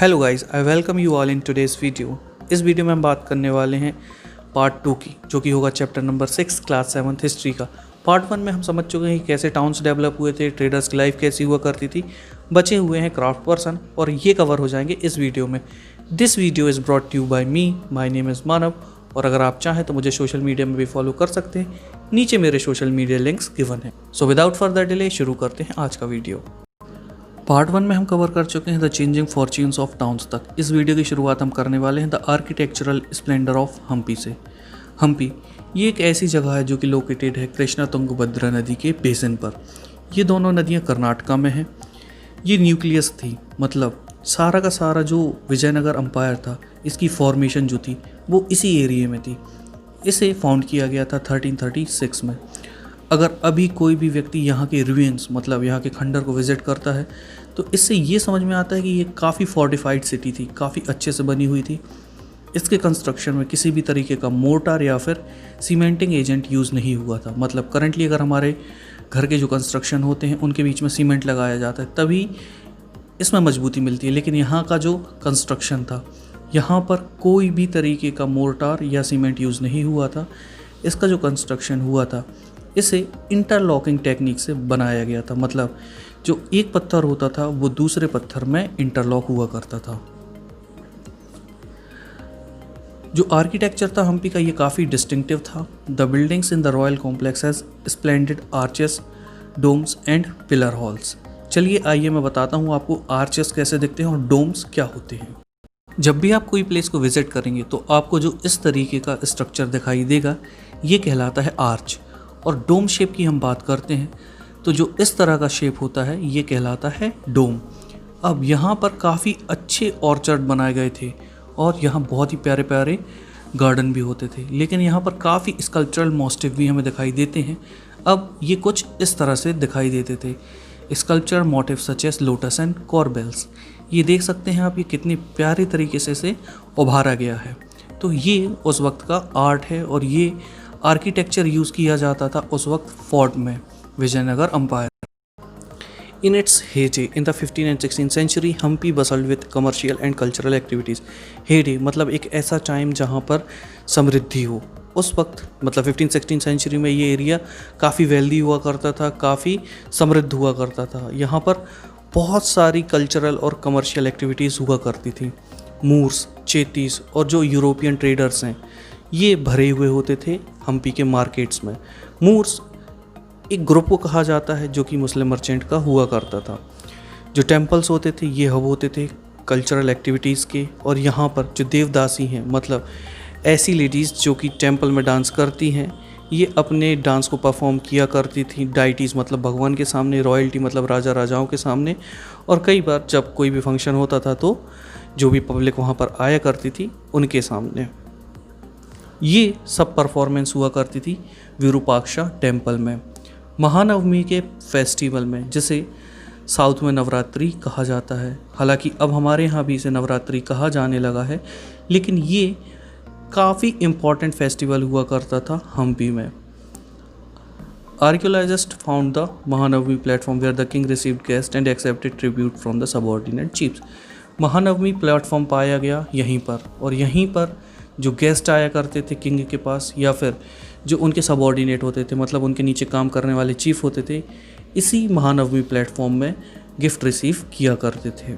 Hello guys, I welcome you all in today's video. इस video में हम बात करने वाले हैं पार्ट 2 की, जो कि होगा चैप्टर नंबर 6 क्लास 7 हिस्ट्री का। पार्ट 1 में हम समझ चुके हैं कि कैसे टाउन्स डेवलप हुए थे, ट्रेडर्स की लाइफ कैसी हुआ करती थी। बचे हुए हैं क्राफ्ट पर्सन और ये कवर हो जाएंगे इस वीडियो में। This video is brought you by me, my name is Manav. और अगर आप चाहें तो मुझे सोशल मीडिया में भी फॉलो कर सकते हैं, नीचे मेरे सोशल मीडिया लिंक्स गिवन है। सो विदाउट फर्दर डिले शुरू करते हैं आज का वीडियो। पार्ट 1 में हम कवर कर चुके हैं the changing fortunes of towns तक। इस वीडियो की शुरुआत हम करने वाले हैं the architectural splendour of Hampi से। हम्पी ये एक ऐसी जगह है जो कि लोकेटेड है कृष्णा तुंगभद्रा नदी के बेसिन पर। ये दोनों नदियाँ कर्नाटका में हैं। ये न्यूक्लियस थी, मतलब सारा का सारा जो विजयनगर अम्पायर था, इसकी फॉर्मेशन जो थी वो इसी एरिया में थी। इसे फाउंड किया गया था 1336 में। अगर अभी कोई भी व्यक्ति यहाँ के रूइंस मतलब यहाँ के खंडर को विज़िट करता है तो इससे ये समझ में आता है कि ये काफ़ी फोर्टिफाइड सिटी थी, काफ़ी अच्छे से बनी हुई थी। इसके कंस्ट्रक्शन में किसी भी तरीके का मोर्टार या फिर सीमेंटिंग एजेंट यूज़ नहीं हुआ था। मतलब करंटली अगर हमारे घर के जो कंस्ट्रक्शन होते हैं उनके बीच में सीमेंट लगाया जाता है तभी इसमें मजबूती मिलती है, लेकिन यहाँ का जो कंस्ट्रक्शन था यहाँ पर कोई भी तरीके का मोर्टार या सीमेंट यूज़ नहीं हुआ था। इसका जो कंस्ट्रक्शन हुआ था इसे इंटरलॉकिंग टेक्निक से बनाया गया था। मतलब जो एक पत्थर होता था वो दूसरे पत्थर में इंटरलॉक हुआ करता था। जो आर्किटेक्चर था हम्पी का ये काफ़ी डिस्टिंक्टिव था। The buildings in the royal complex has splendid arches, domes and pillar halls. चलिए आइए मैं बताता हूँ आपको आर्चेस कैसे दिखते हैं और डोम्स क्या होते हैं। जब भी आप कोई प्लेस को विजिट करेंगे तो आपको जो इस तरीके का स्ट्रक्चर दिखाई देगा ये कहलाता है आर्च। और डोम शेप की हम बात करते हैं तो जो इस तरह का शेप होता है ये कहलाता है डोम। अब यहाँ पर काफ़ी अच्छे ऑर्चर्ड बनाए गए थे और यहाँ बहुत ही प्यारे प्यारे गार्डन भी होते थे, लेकिन यहाँ पर काफ़ी स्कल्पचरल मोटिव भी हमें दिखाई देते हैं। अब ये कुछ इस तरह से दिखाई देते थे, sculpture motif such as lotus and corbels. ये देख सकते हैं आप, ये कितनी प्यारे तरीके से उभारा गया है। तो ये उस वक्त का आर्ट है और ये आर्किटेक्चर यूज़ किया जाता था उस वक्त फोर्ट में, Vijayanagar empire. In its heyday in the 15 and 16 century Hampi bustled with commercial and cultural activities. Heyday मतलब एक ऐसा टाइम जहाँ पर समृद्धि हो। उस वक्त मतलब 15-16 सेंचुरी में ये एरिया काफ़ी वेल्दी हुआ करता था, काफ़ी समृद्ध हुआ करता था। यहाँ पर बहुत सारी कल्चरल और कमर्शियल एक्टिविटीज़ हुआ करती थी। मूर्स, चेतीस और जो यूरोपियन ट्रेडर्स हैं ये भरे हुए होते थे हम्पी के मार्केट्स में। मूर्स एक ग्रुप को कहा जाता है जो कि मुस्लिम मर्चेंट का हुआ करता था। जो टेम्पल्स होते थे ये हब होते थे कल्चरल एक्टिविटीज़ के। और यहाँ पर जो देवदासी हैं मतलब ऐसी लेडीज़ जो कि टेम्पल में डांस करती हैं, ये अपने डांस को परफॉर्म किया करती थी डाइटीज़ मतलब भगवान के सामने, रॉयल्टी मतलब राजा राजाओं के सामने। और कई बार जब कोई भी फंक्शन होता था तो जो भी पब्लिक वहाँ पर आया करती थी उनके सामने ये सब परफॉर्मेंस हुआ करती थी विरूपाक्षा टेम्पल में। महानवमी के फेस्टिवल में, जिसे साउथ में नवरात्रि कहा जाता है, हालांकि अब हमारे यहाँ भी इसे नवरात्रि कहा जाने लगा है, लेकिन ये काफ़ी इम्पॉर्टेंट फेस्टिवल हुआ करता था हम्पी में। Archaeologist found the Mahanavami platform where the king received guest and accepted tribute from the subordinate chiefs. Mahanavami platform पाया गया यहीं पर, और यहीं पर जो गेस्ट आया करते थे किंग के पास या फिर जो उनके सबऑर्डिनेट होते थे मतलब उनके नीचे काम करने वाले चीफ होते थे, इसी महानवमी प्लेटफॉर्म में गिफ्ट रिसीव किया करते थे।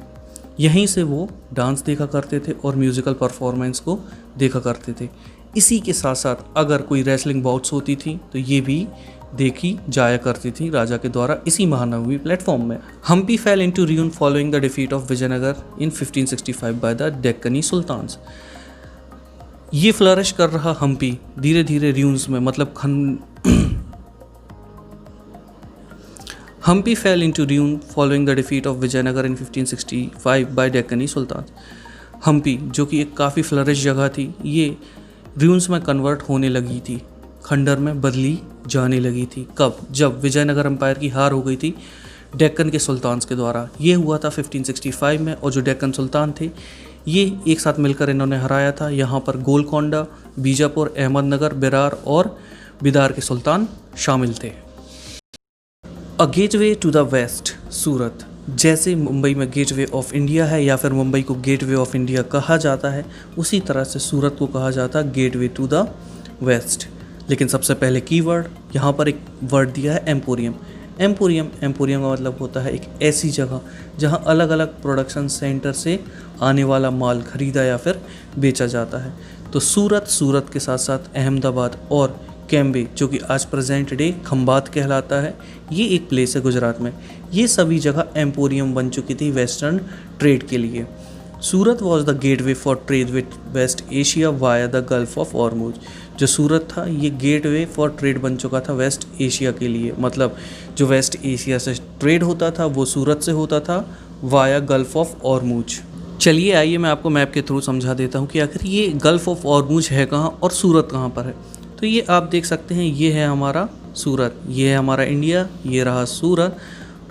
यहीं से वो डांस देखा करते थे और म्यूज़िकल परफॉर्मेंस को देखा करते थे। इसी के साथ साथ अगर कोई रेसलिंग बाउट्स होती थी तो ये भी देखी जाया करती थी राजा के द्वारा इसी महानवमी प्लेटफॉर्म में। Hampi fell into ruin following the defeat of Vijayanagar in 1565 by the Deccani sultans. ये फ्लरिश कर रहा हम्पी धीरे धीरे र्यून्स में मतलब Hampi fell into ruin following the defeat of Vijayanagar in 1565 by Deccani sultan. Hampi जो कि एक काफ़ी फ्लरिश जगह थी, ये र्यून्स में कन्वर्ट होने लगी थी, खंडर में बदली जाने लगी थी। कब? जब विजयनगर एम्पायर की हार हो गई थी डेक्कन के सुल्तान्स के द्वारा। ये हुआ था 1565 में, और जो डेक्कन सुल्तान थे ये एक साथ मिलकर इन्होंने हराया था। यहाँ पर गोलकोंडा, बीजापुर, अहमदनगर, बेरार और बिदार के सुल्तान शामिल थे। A gateway to the west Surat. जैसे मुंबई में गेटवे ऑफ इंडिया है या फिर मुंबई को गेटवे ऑफ इंडिया कहा जाता है, उसी तरह से सूरत को कहा जाता है गेटवे टू द वेस्ट। लेकिन सबसे पहले कीवर्ड यहाँ पर एक वर्ड दिया है एम्पोरियम। एम्पोरियम का मतलब होता है एक ऐसी जगह जहाँ अलग अलग प्रोडक्शन सेंटर से आने वाला माल खरीदा या फिर बेचा जाता है। तो सूरत के साथ साथ अहमदाबाद और कैम्बे, जो कि आज प्रेजेंट डे खंबात कहलाता है, ये एक प्लेस है गुजरात में। ये सभी जगह एम्पोरियम बन चुकी थी वेस्टर्न ट्रेड के लिए। Surat was the gateway for trade with West Asia via the Gulf of Hormuz. जो सूरत था ये गेटवे फॉर ट्रेड बन चुका था वेस्ट एशिया के लिए, मतलब जो वेस्ट एशिया से ट्रेड होता था वो सूरत से होता था वाया गल्फ ऑफ हॉर्मुज। चलिए आइए मैं आपको मैप के थ्रू समझा देता हूँ कि आखिर ये गल्फ ऑफ हॉर्मुज है कहाँ और सूरत कहाँ पर है। तो ये आप देख सकते हैं, ये है हमारा सूरत, ये है हमारा इंडिया, ये रहा सूरत।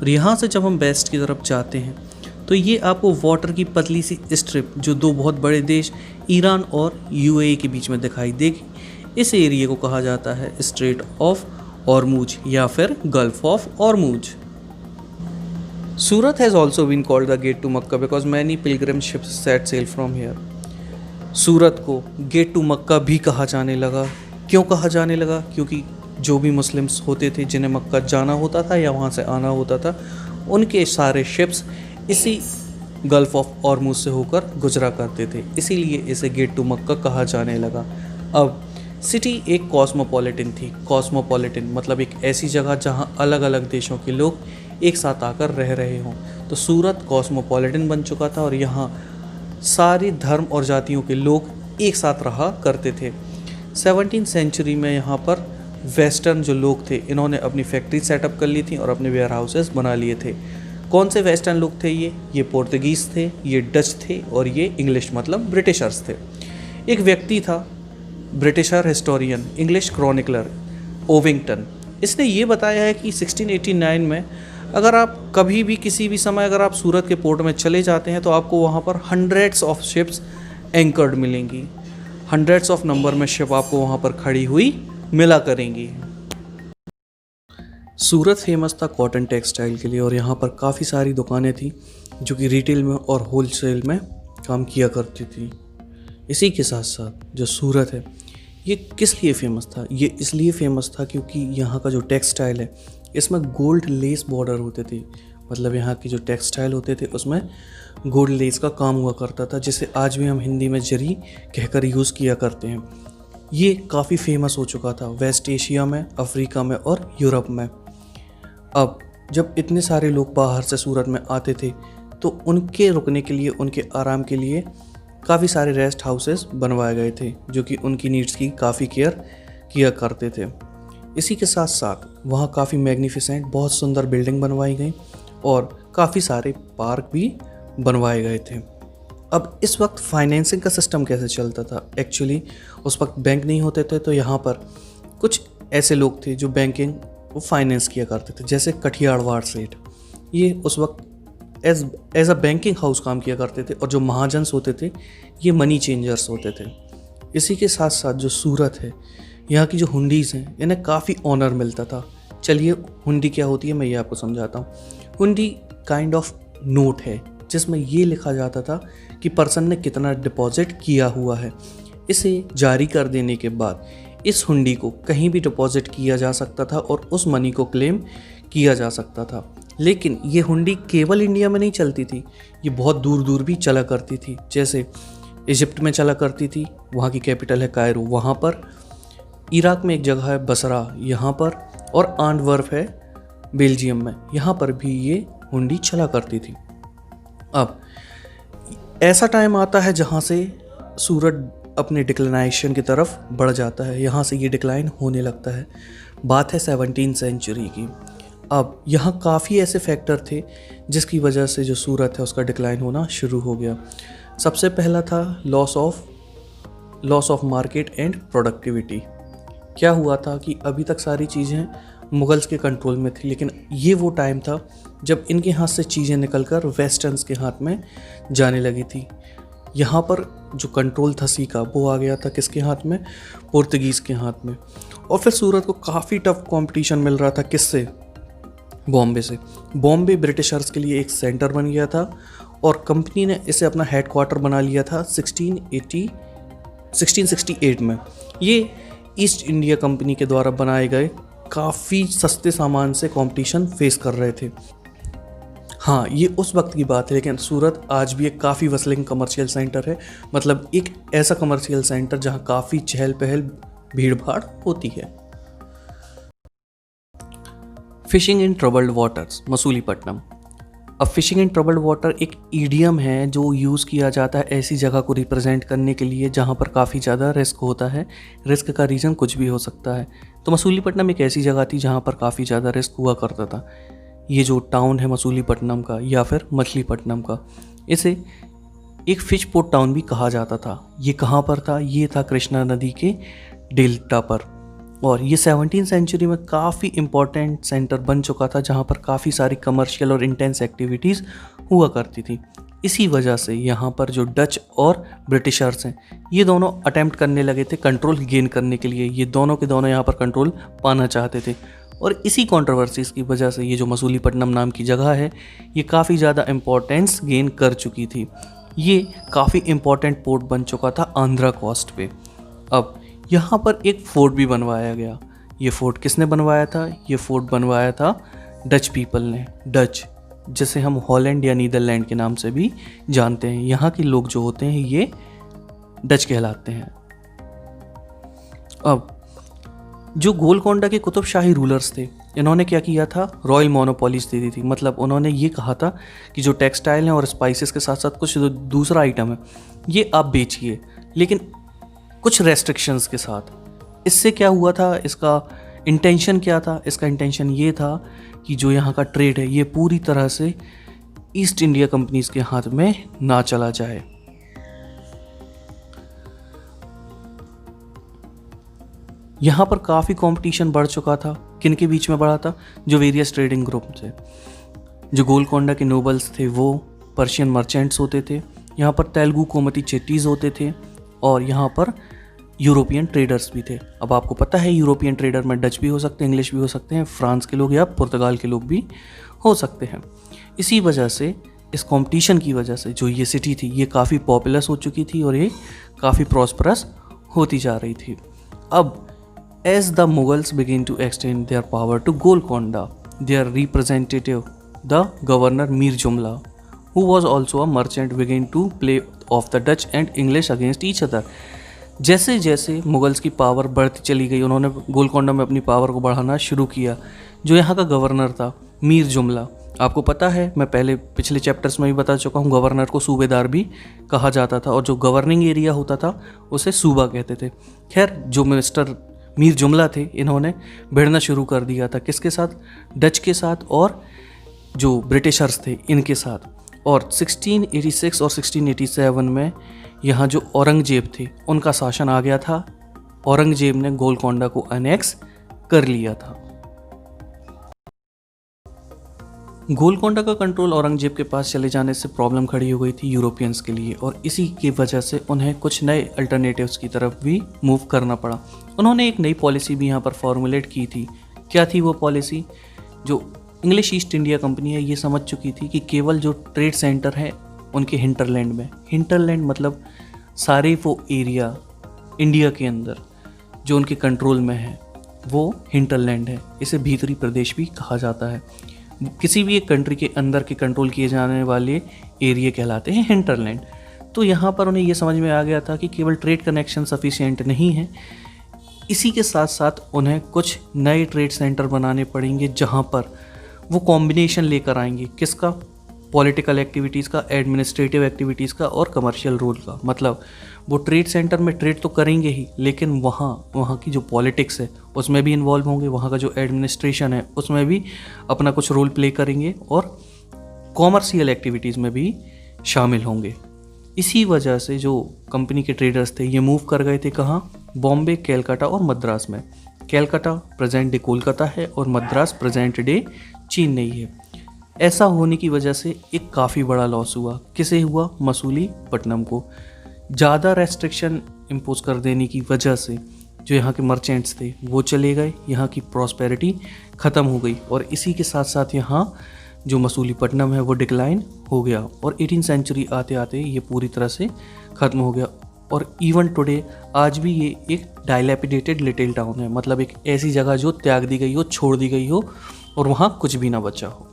और यहाँ से जब हम वेस्ट की तरफ जाते हैं तो ये आपको वाटर की पतली सी स्ट्रिप जो दो बहुत बड़े देश ईरान और यूएई के बीच में दिखाई देगी, इस एरिया को कहा जाता है स्ट्रेट ऑफ हॉर्मुज या फिर Gulf of Hormuz. Surat has also been called the gate to Mecca because many pilgrim ships set sail from here. Surat को गेट टू मक्का भी कहा जाने लगा। क्यों कहा जाने लगा? क्योंकि जो भी मुस्लिम्स होते थे जिन्हें मक्का जाना होता था या वहाँ से आना होता था, उनके सारे शिप्स इसी गल्फ ऑफ हॉर्मुज से होकर गुजरा करते थे, इसीलिए इसे गेट टू मक्का कहा जाने लगा। अब सिटी एक कॉस्मोपॉलिटन थी। कॉस्मोपॉलिटन मतलब एक ऐसी जगह जहाँ अलग अलग देशों के लोग एक साथ आकर रह रहे हों। तो सूरत कॉस्मोपॉलिटन बन चुका था और यहाँ सारे धर्म और जातियों के लोग एक साथ रहा करते थे। 17वीं सेंचुरी में यहाँ पर वेस्टर्न जो लोग थे, इन्होंने अपनी फैक्ट्री सेटअप कर ली थी और अपने वेयर हाउसेस बना लिए थे। कौन से वेस्टर्न लोग थे ये पोर्तुगीज़ थे, ये डच थे और ये इंग्लिश मतलब ब्रिटिशर्स थे। एक व्यक्ति था ब्रिटिशर हिस्टोरियन, इंग्लिश क्रॉनिकलर ओविंगटन, इसने ये बताया है कि 1689 में अगर आप कभी भी किसी भी समय अगर आप सूरत के पोर्ट में चले जाते हैं तो आपको वहाँ पर हंड्रेड्स ऑफ शिप्स एंकर्ड मिलेंगी। हंड्रेड्स ऑफ नंबर में शिप आपको वहाँ पर खड़ी हुई मिला करेंगी। सूरत फेमस था कॉटन टेक्सटाइल के लिए और यहाँ पर काफ़ी सारी दुकानें थी जो कि रिटेल में और होलसेल में काम किया करती थी। इसी के साथ साथ जो सूरत है ये किस लिए फेमस था? ये इसलिए फेमस था क्योंकि यहाँ का जो टेक्सटाइल है इसमें गोल्ड लेस बॉर्डर होते थे। मतलब यहाँ की जो टेक्सटाइल होते थे उसमें गोल्ड लेस का काम हुआ करता था, जिसे आज भी हम हिंदी में जरी कहकर यूज़ किया करते हैं। ये काफ़ी फेमस हो चुका था वेस्ट एशिया में, अफ्रीका में और यूरोप में। अब जब इतने सारे लोग बाहर से सूरत में आते थे तो उनके रुकने के लिए, उनके आराम के लिए काफ़ी सारे रेस्ट हाउसेस बनवाए गए थे जो कि उनकी नीड्स की काफ़ी केयर किया करते थे। इसी के साथ साथ वहाँ काफ़ी मैग्निफिसेंट बहुत सुंदर बिल्डिंग बनवाई गई और काफ़ी सारे पार्क भी बनवाए गए थे। अब इस वक्त फाइनेंसिंग का सिस्टम कैसे चलता था? एक्चुअली उस वक्त बैंक नहीं होते थे, तो यहाँ पर कुछ ऐसे लोग थे जो बैंकिंग वो फाइनेंस किया करते थे, जैसे कठियाड़वाड़ सेठ। ये उस वक्त एज अ बैंकिंग हाउस काम किया करते थे और जो महाजन्स होते थे ये मनी चेंजर्स होते थे। इसी के साथ साथ जो सूरत है, यहाँ की जो हुंडीज़ हैं इन्हें काफ़ी ऑनर मिलता था। चलिए हुंडी क्या होती है मैं ये आपको समझाता हूँ। हुंडी काइंड ऑफ नोट है जिसमें ये लिखा जाता था कि पर्सन ने कितना डिपॉजिट किया हुआ है। इसे जारी कर देने के बाद इस हुंडी को कहीं भी डिपॉजिट किया जा सकता था और उस मनी को क्लेम किया जा सकता था। लेकिन ये हुंडी केवल इंडिया में नहीं चलती थी, ये बहुत दूर दूर भी चला करती थी। जैसे इजिप्ट में चला करती थी, वहाँ की कैपिटल है कायरो, वहाँ पर। इराक में एक जगह है बसरा, यहाँ पर। और एंटवर्प है बेल्जियम में, यहाँ पर भी ये हुंडी चला करती थी। अब ऐसा टाइम आता है जहाँ से सूरत अपने डिक्लाइनेशन की तरफ बढ़ जाता है, यहाँ से ये डिक्लाइन होने लगता है। बात है 17वीं सेंचुरी की। अब यहाँ काफ़ी ऐसे फैक्टर थे जिसकी वजह से जो सूरत है उसका डिक्लाइन होना शुरू हो गया। सबसे पहला था loss of market and productivity. क्या हुआ था कि अभी तक सारी चीज़ें मुगल्स के कंट्रोल में थी, लेकिन ये वो टाइम था जब इनके हाथ से चीज़ें निकलकर वेस्टर्न्स के हाथ में जाने लगी थी। यहाँ पर जो कंट्रोल था सी का वो आ गया था किसके हाथ में? पोर्तुगीज़ के हाथ में। और फिर सूरत को काफ़ी टफ कंपटीशन मिल रहा था किससे? बॉम्बे से। बॉम्बे ब्रिटिशर्स के लिए एक सेंटर बन गया था और कंपनी ने इसे अपना हेडक्वार्टर बना लिया था 1668 में। ये ईस्ट इंडिया कंपनी के द्वारा बनाए गए काफ़ी सस्ते सामान से कंपटीशन फेस कर रहे थे। हाँ, ये उस वक्त की बात है, लेकिन सूरत आज भी एक काफ़ी वसलिंग कमर्शियल सेंटर है। मतलब एक ऐसा कमर्शियल सेंटर जहाँ काफ़ी चहल पहल भीड़ भाड़ होती है। Fishing in troubled waters, Masulipatnam. अब फिशिंग इन ट्रबल्ड वाटर एक ईडियम है जो यूज़ किया जाता है ऐसी जगह को रिप्रेजेंट करने के लिए जहाँ पर काफ़ी ज़्यादा रिस्क होता है। रिस्क का रीज़न कुछ भी हो सकता है। तो मसूलीपट्टनम एक ऐसी जगह थी जहाँ पर काफ़ी ज़्यादा रिस्क हुआ करता था। ये जो टाउन है मसूलीपट्टनम का या फिर मछलीपट्टनम का, इसे एक फिश पोर्ट टाउन भी कहा जाता था। ये कहाँ पर था? ये था कृष्णा नदी के डेल्टा पर, और ये 17वीं सेंचुरी में काफ़ी इम्पोर्टेंट सेंटर बन चुका था जहाँ पर काफ़ी सारी कमर्शियल और इंटेंस एक्टिविटीज़ हुआ करती थी। इसी वजह से यहाँ पर जो डच और ब्रिटिशर्स हैं, ये दोनों अटेम्प्ट करने लगे थे कंट्रोल गेन करने के लिए। ये दोनों के दोनों यहाँ पर कंट्रोल पाना चाहते थे, और इसी कंट्रोवर्सीज़ की वजह से ये जो मसूलीपट्टनम नाम की जगह है, ये काफ़ी ज़्यादा इम्पोर्टेंस गेन कर चुकी थी। ये काफ़ी इम्पोर्टेंट पोर्ट बन चुका था आंध्रा कोस्ट पे। अब यहाँ पर एक फोर्ट भी बनवाया गया। ये फोर्ट किसने बनवाया था? ये फोर्ट बनवाया था डच पीपल ने। डच, जिसे हम हॉलैंड या नीदरलैंड के नाम से भी जानते हैं। यहाँ के लोग जो होते हैं ये डच कहलाते हैं। अब जो गोलकोंडा के कुतुबशाही रूलर्स थे, इन्होंने क्या किया था? रॉयल मोनोपोलीज दे दी थी। मतलब उन्होंने ये कहा था कि जो टेक्सटाइल हैं और स्पाइसेस के साथ साथ कुछ दूसरा आइटम है, ये आप बेचिए, लेकिन कुछ रेस्ट्रिक्शंस के साथ। इससे क्या हुआ था? इसका इंटेंशन क्या था? इसका इंटेंशन ये था कि जो यहाँ का ट्रेड है ये पूरी तरह से ईस्ट इंडिया कंपनीज के हाथ में ना चला जाए। यहाँ पर काफ़ी कंपटीशन बढ़ चुका था। किन के बीच में बढ़ा था? जो वेरियस ट्रेडिंग ग्रुप थे। जो गोलकोंडा के नोबल्स थे वो पर्शियन मर्चेंट्स होते थे, यहाँ पर तेलुगु कोमती चेट्टीज होते थे, और यहाँ पर यूरोपियन ट्रेडर्स भी थे। अब आपको पता है यूरोपियन ट्रेडर में डच भी हो सकते हैं, इंग्लिश भी हो सकते हैं, फ्रांस के लोग या पुर्तगाल के लोग भी हो सकते हैं। इसी वजह से, इस कंपटीशन की वजह से जो ये सिटी थी ये काफ़ी पॉपुलस हो चुकी थी और ये काफ़ी प्रॉस्परस होती जा रही थी। अब as the Mughals begin to extend their power to Golconda, their representative the governor Mir Jumla, who was also a merchant, began to play off the Dutch and English against each other। जैसे जैसे मुगल्स की पावर बढ़ती चली गई, उन्होंने गोलकोंडा में अपनी पावर को बढ़ाना शुरू किया। जो यहाँ का गवर्नर था मीर जुमला, आपको पता है मैं पिछले चैप्टर्स में भी बता चुका हूँ, गवर्नर को सूबेदार भी कहा जाता था, और जो गवर्निंग एरिया होता था उसे सूबा कहते थे। खैर, जो मिस्टर मीर जुमला थे, इन्होंने भिड़ना शुरू कर दिया था। किसके साथ? डच के साथ और जो ब्रिटिशर्स थे इनके साथ। और 1686 और 1687 में यहाँ जो औरंगजेब थे उनका शासन आ गया था। औरंगजेब ने गोलकोंडा को अनेक्स कर लिया था। गोलकोंडा का कंट्रोल औरंगजेब के पास चले जाने से प्रॉब्लम खड़ी हो गई थी यूरोपियंस के लिए, और इसी की वजह से उन्हें कुछ नए अल्टरनेटिव्स की तरफ भी मूव करना पड़ा। उन्होंने एक नई पॉलिसी भी यहाँ पर फॉर्मुलेट की थी। क्या थी वो पॉलिसी? जो इंग्लिश ईस्ट इंडिया कंपनी है ये समझ चुकी थी कि केवल जो ट्रेड सेंटर है उनके हिंटरलैंड में, हिंटरलैंड मतलब सारे वो एरिया इंडिया के अंदर जो उनके कंट्रोल में है वो हिंटरलैंड है। इसे भीतरी प्रदेश भी कहा जाता है। किसी भी एक कंट्री के अंदर के कंट्रोल किए जाने वाले एरिया कहलाते हैं हिंटरलैंड। तो यहाँ पर उन्हें ये समझ में आ गया था कि केवल ट्रेड कनेक्शन सफिशिएंट नहीं है, इसी के साथ साथ उन्हें कुछ नए ट्रेड सेंटर बनाने पड़ेंगे जहाँ पर वो कॉम्बिनेशन लेकर आएंगे। किसका? पॉलिटिकल एक्टिविटीज़ का, एडमिनिस्ट्रेटिव एक्टिविटीज़ का और कमर्शियल रोल का। मतलब वो ट्रेड सेंटर में ट्रेड तो करेंगे ही, लेकिन वहाँ की जो पॉलिटिक्स है उसमें भी इन्वॉल्व होंगे, वहाँ का जो एडमिनिस्ट्रेशन है उसमें भी अपना कुछ रोल प्ले करेंगे और कॉमर्शियल एक्टिविटीज़ में भी शामिल होंगे। इसी वजह से जो कंपनी के ट्रेडर्स थे ये मूव कर गए थे कहाँ? बॉम्बे, कैलकाटा और मद्रास में। कैलकाटा प्रेजेंट डे कोलकाता है और मद्रास प्रेजेंट डे चेन्नई है। ऐसा होने की वजह से एक काफ़ी बड़ा लॉस हुआ। किसे हुआ? मसूलीपट्टनम को। ज़्यादा रेस्ट्रिक्शन इम्पोज कर देने की वजह से जो यहाँ के मर्चेंट्स थे वो चले गए, यहाँ की प्रॉस्पेरिटी ख़त्म हो गई और इसी के साथ साथ यहाँ जो मसूलीपट्टनम है वो डिक्लाइन हो गया और 18वीं सेंचुरी आते आते ये पूरी तरह से ख़त्म हो गया। और इवन टुडे आज भी ये एक डायलैपिडेटेड लिटिल टाउन है, मतलब एक ऐसी जगह जो त्याग दी गई हो, छोड़ दी गई हो और वहाँ कुछ भी ना बचा हो।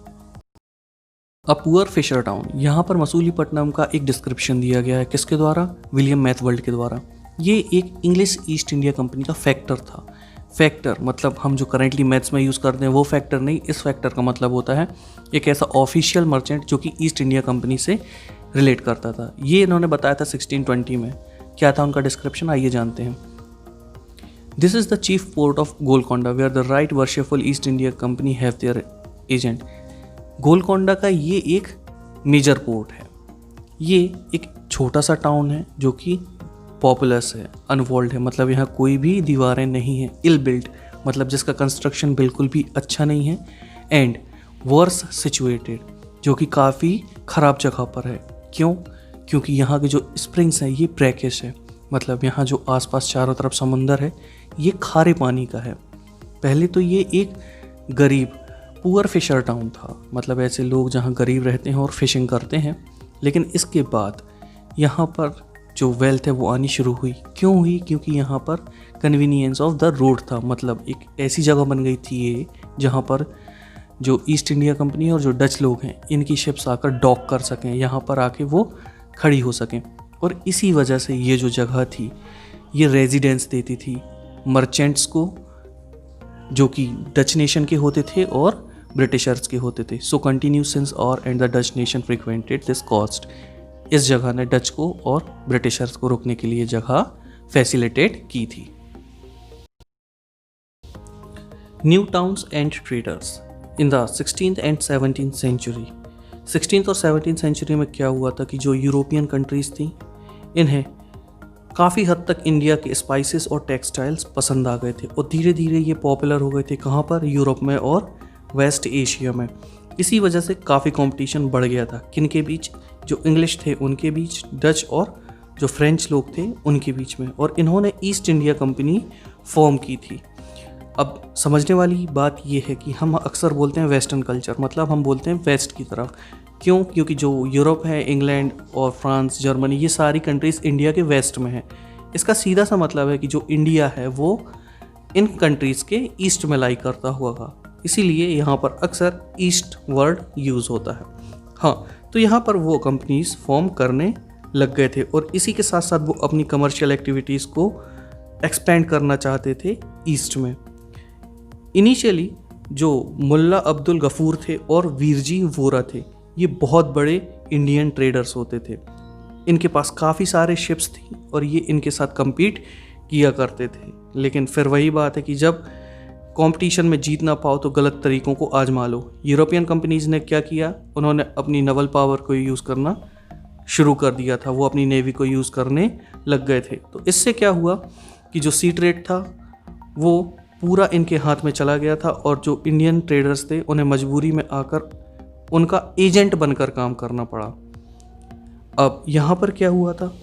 अ पुअर फिशर टाउन, यहाँ पर मसूलीपट्टनम का एक डिस्क्रिप्शन दिया गया है, किसके द्वारा? विलियम मैथवर्ल्ड के द्वारा। ये एक इंग्लिश ईस्ट इंडिया कंपनी का फैक्टर था। फैक्टर मतलब हम जो करेंटली मैथ्स में यूज़ करते हैं वो फैक्टर नहीं, इस फैक्टर का मतलब होता है एक ऐसा ऑफिशियल मर्चेंट जो कि ईस्ट इंडिया कंपनी से रिलेट करता था। ये इन्होंने बताया था 1620 में। क्या था उनका डिस्क्रिप्शन, आइए जानते हैं। This is the chief port of Golconda where the right worshipful East India Company have their agent. Golconda का ये एक मेजर पोर्ट है। ये एक छोटा सा टाउन है जो कि पॉपुलस है, अनवॉल्ड है, मतलब यहाँ कोई भी दीवारें नहीं हैं, इल बिल्ट मतलब जिसका कंस्ट्रक्शन बिल्कुल भी अच्छा नहीं है, एंड वर्स सिचुएटेड जो कि काफ़ी ख़राब जगह पर है। क्यों? क्योंकि यहाँ के जो स्प्रिंग्स हैं ये ब्रैकिश है, मतलब यहाँ जो आसपास चारों तरफ समंदर है ये खारे पानी का है। पहले तो ये एक गरीब पुअर फिशर टाउन था, मतलब ऐसे लोग जहाँ गरीब रहते हैं और फिशिंग करते हैं, लेकिन इसके बाद यहाँ पर जो वेल्थ है वो आनी शुरू हुई। क्यों हुई? क्योंकि यहाँ पर कन्वीनियंस ऑफ द रोड था, मतलब एक ऐसी जगह बन गई थी ये जहाँ पर जो ईस्ट इंडिया कंपनी और जो डच लोग हैं इनकी शिप्स आकर डॉक कर सकें, यहाँ पर आके वो खड़ी हो सकें। और इसी वजह से ये जो जगह थी ये रेजिडेंस देती थी मर्चेंट्स को जो कि डच नेशन के होते थे और ब्रिटिशर्स के होते थे। सो कंटिन्यू सिंस और and the Dutch nation frequented this coast. इस जगह ने डच को और ब्रिटिशर्स को रोकने के लिए जगह फैसिलिटेट की थी। New towns and traders in the 16th and 17th century. 16th और 17th सेंचुरी में क्या हुआ था कि जो यूरोपियन कंट्रीज़ थी इन्हें काफ़ी हद तक इंडिया के स्पाइसेस और टेक्सटाइल्स पसंद आ गए थे और धीरे धीरे ये पॉपुलर हो गए थे। कहाँ पर? यूरोप में और वेस्ट एशिया में। इसी वजह से काफ़ी कंपटीशन बढ़ गया था, किन के बीच? जो इंग्लिश थे उनके बीच, डच और जो फ्रेंच लोग थे उनके बीच में, और इन्होंने ईस्ट इंडिया कंपनी फॉर्म की थी। अब समझने वाली बात यह है कि हम अक्सर बोलते हैं वेस्टर्न कल्चर, मतलब हम बोलते हैं वेस्ट की तरफ। क्यों? क्योंकि जो यूरोप है, इंग्लैंड और फ्रांस, जर्मनी, ये सारी कंट्रीज़ इंडिया के वेस्ट में है। इसका सीधा सा मतलब है कि जो इंडिया है वो इन कंट्रीज़ के ईस्ट में लाई करता होगा, इसीलिए यहाँ पर अक्सर ईस्ट वर्ड यूज़ होता है। हाँ, तो यहाँ पर वो कंपनीज फॉर्म करने लग गए थे और इसी के साथ साथ वो अपनी कमर्शियल एक्टिविटीज़ को एक्सपेंड करना चाहते थे ईस्ट में। इनिशियली जो मुल्ला अब्दुल गफूर थे और वीरजी वोरा थे, ये बहुत बड़े इंडियन ट्रेडर्स होते थे। इनके पास काफ़ी सारे शिप्स थी और ये इनके साथ compete किया करते थे। लेकिन फिर वही बात है कि जब कंपटीशन में जीत ना पाओ तो गलत तरीक़ों को आजमा लो। यूरोपियन कंपनीज़ ने क्या किया, उन्होंने अपनी नवल पावर को यूज़ करना शुरू कर दिया था, वो अपनी नेवी को यूज़ करने लग गए थे। तो इससे क्या हुआ कि जो सी ट्रेड था वो पूरा इनके हाथ में चला गया था और जो इंडियन ट्रेडर्स थे उन्हें मजबूरी में आकर उनका एजेंट बनकर काम करना पड़ा। अब यहाँ पर क्या हुआ था,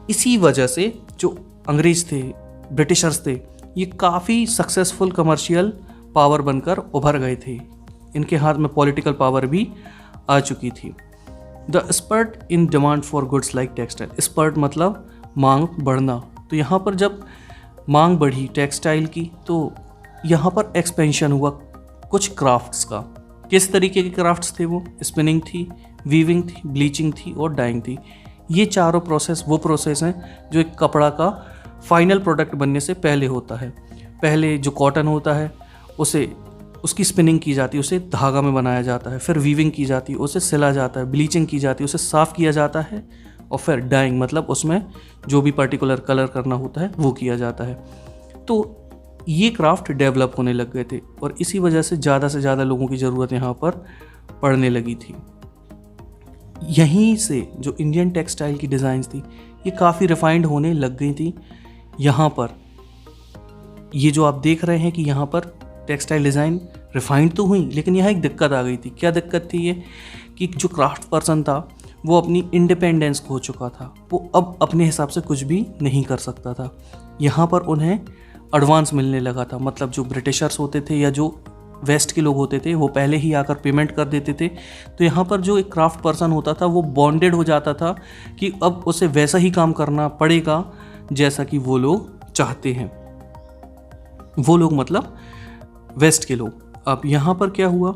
इसी वजह से जो अंग्रेज़ थे, ब्रिटिशर्स थे, ये काफ़ी सक्सेसफुल कमर्शियल पावर बनकर उभर गए थे। इनके हाथ में पॉलिटिकल पावर भी आ चुकी थी। The spurt in demand for goods like textile. Spurt मतलब मांग बढ़ना। तो यहाँ पर जब मांग बढ़ी टेक्सटाइल की तो यहाँ पर एक्सपेंशन हुआ कुछ क्राफ्ट्स का। किस तरीके के क्राफ्ट्स थे वो? स्पिनिंग थी, वीविंग थी, ब्लीचिंग थी और डाइंग थी। ये चारों प्रोसेस वो प्रोसेस हैं जो एक कपड़ा का फाइनल प्रोडक्ट बनने से पहले होता है। पहले जो कॉटन होता है उसे उसकी स्पिनिंग की जाती है, उसे धागा में बनाया जाता है, फिर वीविंग की जाती है, उसे सिला जाता है, ब्लीचिंग की जाती है, उसे साफ़ किया जाता है और फिर डाइंग मतलब उसमें जो भी पर्टिकुलर कलर करना होता है वो किया जाता है। तो ये क्राफ्ट डेवलप होने लग गए थे और इसी वजह से ज़्यादा लोगों की ज़रूरत यहाँ पर पड़ने लगी थी। यहीं से जो इंडियन टेक्सटाइल की डिज़ाइंस थी ये काफ़ी रिफाइंड होने लग गई थी। यहाँ पर ये जो आप देख रहे हैं कि यहाँ पर टेक्सटाइल डिज़ाइन रिफाइंड तो हुई, लेकिन यहाँ एक दिक्कत आ गई थी। क्या दिक्कत थी ये कि जो क्राफ्ट पर्सन था वो अपनी इंडिपेंडेंस खो चुका था, वो अब अपने हिसाब से कुछ भी नहीं कर सकता था। यहाँ पर उन्हें एडवांस मिलने लगा था। मतलब जो ब्रिटिशर्स होते थे या जो वेस्ट के लोग होते थे वो पहले ही आकर पेमेंट कर देते थे। तो यहाँ पर जो एक क्राफ्ट पर्सन होता था वो बॉन्डेड हो जाता था कि अब उसे वैसा ही काम करना पड़ेगा जैसा कि वो लोग चाहते हैं। वो लोग मतलब वेस्ट के लोग। अब यहाँ पर क्या हुआ,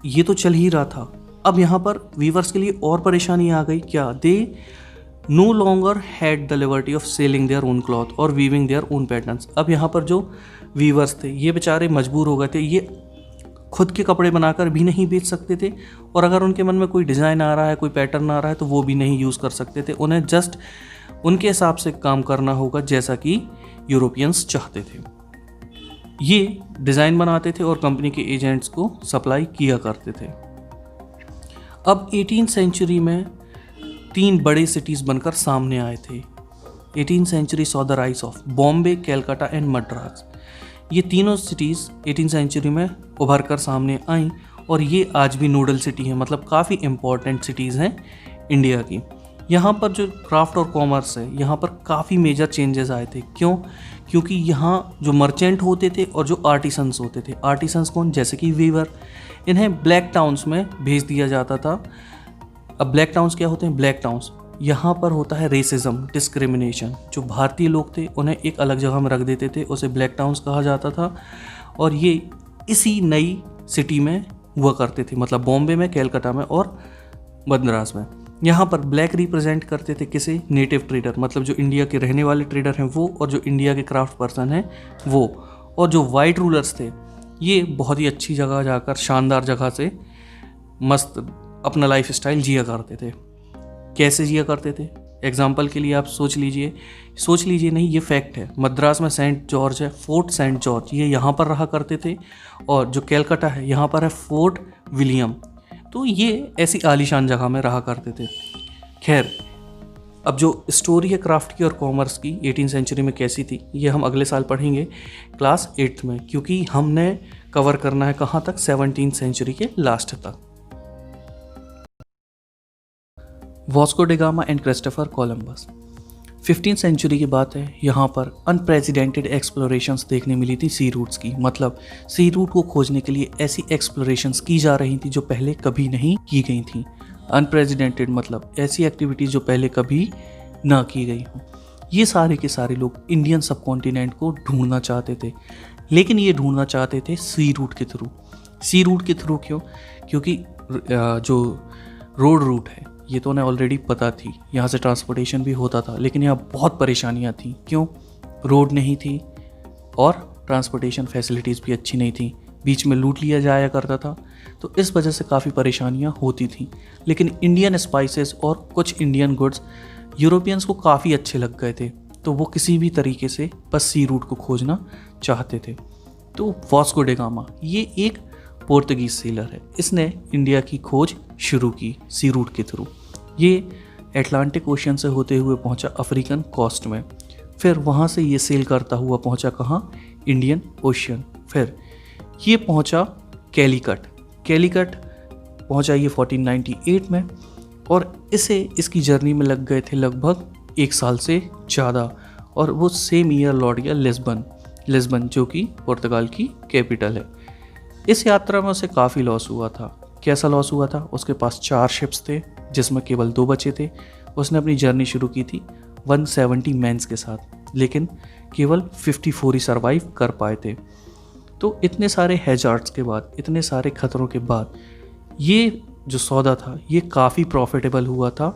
ये तो चल ही रहा था, अब यहाँ पर वीवर्स के लिए और परेशानी आ गई। क्या? They know longer had the liberty of selling their own cloth और वीविंग देयर ओन पैटर्न्स। अब यहाँ पर जो वीवर्स थे ये बेचारे मजबूर हो गए थे, ये खुद के कपड़े बनाकर भी नहीं बेच सकते थे, और अगर उनके मन में कोई डिज़ाइन आ रहा है, कोई पैटर्न आ रहा है तो वो भी नहीं यूज़ कर सकते थे। उन्हें जस्ट उनके हिसाब से काम करना होगा जैसा कि यूरोपियंस चाहते थे। ये डिज़ाइन बनाते थे और कंपनी के एजेंट्स को सप्लाई किया करते थे। अब 18th सेंचुरी में 3 बड़े सिटीज़ बनकर सामने आए थे। 18th century saw the rise of Bombay, Calcutta and Madras. ये तीनों सिटीज़ 18th सेंचुरी में उभर कर सामने आईं और ये आज भी नोडल सिटी हैं, मतलब काफ़ी इम्पॉर्टेंट सिटीज़ हैं इंडिया की। यहाँ पर जो क्राफ्ट और कॉमर्स है, यहाँ पर काफ़ी मेजर चेंजेस आए थे। क्यों? क्योंकि यहाँ जो मर्चेंट होते थे और जो आर्टिसंस होते थे, आर्टिसंस कौन? जैसे कि वीवर, इन्हें ब्लैक टाउन्स में भेज दिया जाता था। अब ब्लैक टाउन्स क्या होते हैं? ब्लैक टाउन्स, यहाँ पर होता है रेसिज्म, डिस्क्रिमिनेशन। जो भारतीय लोग थे उन्हें एक अलग जगह में रख देते थे, उसे ब्लैक टाउन्स कहा जाता था, और ये इसी नई सिटी में हुआ करते थे, मतलब बॉम्बे में, कैलकाटा में और मद्रास में। यहाँ पर ब्लैक रिप्रेजेंट करते थे किसे? नेटिव ट्रेडर, मतलब जो इंडिया के रहने वाले ट्रेडर हैं वो, और जो इंडिया के क्राफ्ट पर्सन हैं वो। और जो वाइट रूलर्स थे ये बहुत ही अच्छी जगह जाकर, शानदार जगह से मस्त अपना लाइफ स्टाइल जिया करते थे। कैसे जिया करते थे? एग्जाम्पल के लिए आप सोच लीजिए नहीं, ये फैक्ट है। मद्रास में सेंट जॉर्ज है, फोर्ट सेंट जॉर्ज, ये यहाँ पर रहा करते थे, और जो कैलकाटा है यहाँ पर है फोर्ट विलियम। तो ये ऐसी आलीशान जगह में रहा करते थे। खैर, अब जो स्टोरी है क्राफ्ट की और कॉमर्स की 18th सेंचुरी में कैसी थी, ये हम अगले साल पढ़ेंगे क्लास 8th में, क्योंकि हमने कवर करना है कहाँ तक? 17th सेंचुरी के लास्ट तक। Vasco da Gama and Christopher Columbus. 15th century की बात है, यहाँ पर अनप्रेसिडेंटेड एक्सप्लोरेशंस देखने मिली थी सी रूट्स की। मतलब सी रूट को खोजने के लिए ऐसी एक्सप्लोरेशंस की जा रही थी जो पहले कभी नहीं की गई थी। अनप्रेसिडेंटेड मतलब ऐसी एक्टिविटीज़ जो पहले कभी ना की गई हो। ये सारे के सारे लोग इंडियन सब कॉन्टिनेंट को ढूंढना चाहते थे, लेकिन ये ढूंढना चाहते थे सी रूट के थ्रू। सी रूट के थ्रू क्यों? क्योंकि जो रोड रूट है ये तो उन्हें ऑलरेडी पता थी, यहाँ से ट्रांसपोर्टेशन भी होता था, लेकिन यहाँ बहुत परेशानियाँ थी। क्यों? रोड नहीं थी और ट्रांसपोर्टेशन फैसिलिटीज़ भी अच्छी नहीं थी, बीच में लूट लिया जाया करता था, तो इस वजह से काफ़ी परेशानियाँ होती थी। लेकिन इंडियन स्पाइसेस और कुछ इंडियन गुड्स यूरोपियंस को काफ़ी अच्छे लग गए थे, तो वो किसी भी तरीके से बस सी रूट को खोजना चाहते थे। तो वास्को डी गामा ये एक पोर्तुगीज सेलर है, इसने इंडिया की खोज शुरू की सी रूट के थ्रू। ये एटलांटिक ओशियन से होते हुए पहुंचा अफ्रीकन कोस्ट में, फिर वहाँ से ये सेल करता हुआ पहुंचा कहाँ? Indian ocean. फिर ये पहुंचा कैलीकट पहुंचा ये 1498 में, और इसकी जर्नी में लग गए थे लगभग 1 साल से ज़्यादा, और वो सेम ईयर लौट गया लिस्बन जो कि पुर्तगाल की कैपिटल है। इस यात्रा में उसे काफ़ी लॉस हुआ था। कैसा लॉस हुआ था? उसके पास 4 शिप्स थे जिसमें केवल 2 बचे थे। उसने अपनी जर्नी शुरू की थी 170 मैन्स के साथ, लेकिन केवल 54 ही सर्वाइव कर पाए थे। तो इतने सारे हैजार्ड्स के बाद, इतने सारे खतरों के बाद ये जो सौदा था ये काफ़ी प्रॉफिटेबल हुआ था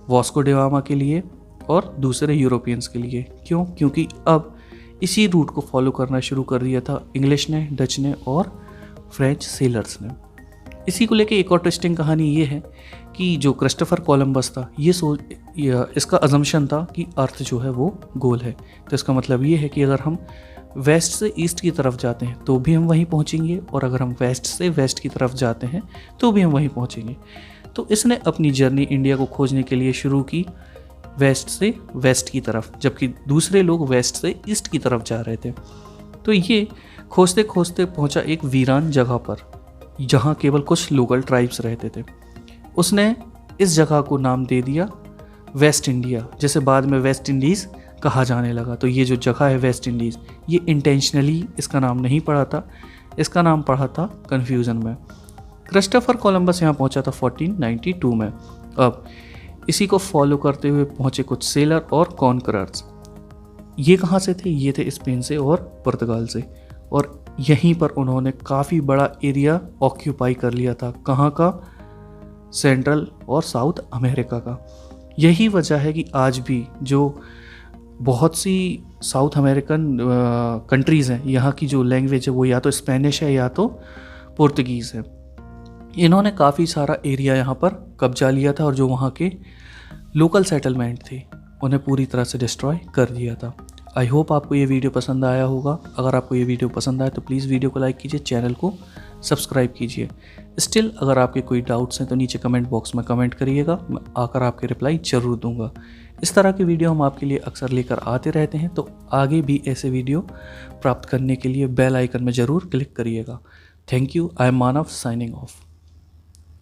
वास्को डी गामा के लिए और दूसरे यूरोपियंस के लिए। क्यों? क्योंकि अब इसी रूट को फॉलो करना शुरू कर दिया था इंग्लिश ने, डच ने और फ्रेंच सेलर्स ने। इसी को लेके एक और ट्विस्टिंग कहानी ये है कि जो क्रिस्टोफर कोलंबस था इसका अजम्पशन था कि अर्थ जो है वो गोल है। तो इसका मतलब ये है कि अगर हम वेस्ट से ईस्ट की तरफ जाते हैं तो भी हम वहीं पहुंचेंगे, और अगर हम वेस्ट से वेस्ट की तरफ जाते हैं तो भी हम वहीं पहुंचेंगे। तो इसने अपनी जर्नी इंडिया को खोजने के लिए शुरू की वेस्ट से वेस्ट की तरफ, जबकि दूसरे लोग वेस्ट से ईस्ट की तरफ जा रहे थे। तो ये खोजते खोजते पहुंचा एक वीरान जगह पर जहां केवल कुछ लोकल ट्राइब्स रहते थे। उसने इस जगह को नाम दे दिया वेस्ट इंडिया, जिसे बाद में वेस्ट इंडीज़ कहा जाने लगा। तो ये जो जगह है वेस्ट इंडीज़, ये इंटेंशनली इसका नाम नहीं पड़ा था, इसका नाम पड़ा था कन्फ्यूज़न में। क्रिस्टोफर कोलंबस यहाँ पहुँचा था 1492 में। अब इसी को फॉलो करते हुए पहुँचे कुछ सेलर और कॉन्करर्स। ये कहाँ से थे? ये थे स्पेन से और पुर्तगाल से, और यहीं पर उन्होंने काफ़ी बड़ा एरिया ऑक्यूपाई कर लिया था। कहाँ का? सेंट्रल और साउथ अमेरिका का। यही वजह है कि आज भी जो बहुत सी साउथ अमेरिकन कंट्रीज़ हैं, यहाँ की जो लैंग्वेज है वो या तो स्पेनिश है या तो पुर्तगीज़ है। इन्होंने काफ़ी सारा एरिया यहाँ पर कब्जा लिया था और जो वहाँ के लोकल सेटलमेंट थे उन्हें पूरी तरह से डिस्ट्रॉय कर दिया था। आई होप आपको ये वीडियो पसंद आया होगा। अगर आपको ये वीडियो पसंद आए तो प्लीज़ वीडियो को लाइक कीजिए, चैनल को सब्सक्राइब कीजिए। स्टिल अगर आपके कोई डाउट्स हैं तो नीचे कमेंट बॉक्स में कमेंट करिएगा, मैं आकर आपके रिप्लाई ज़रूर दूंगा। इस तरह की वीडियो हम आपके लिए अक्सर लेकर आते रहते हैं, तो आगे भी ऐसे वीडियो प्राप्त करने के लिए बेल आइकन में ज़रूर क्लिक करिएगा। Thank you. I am Manav, signing off.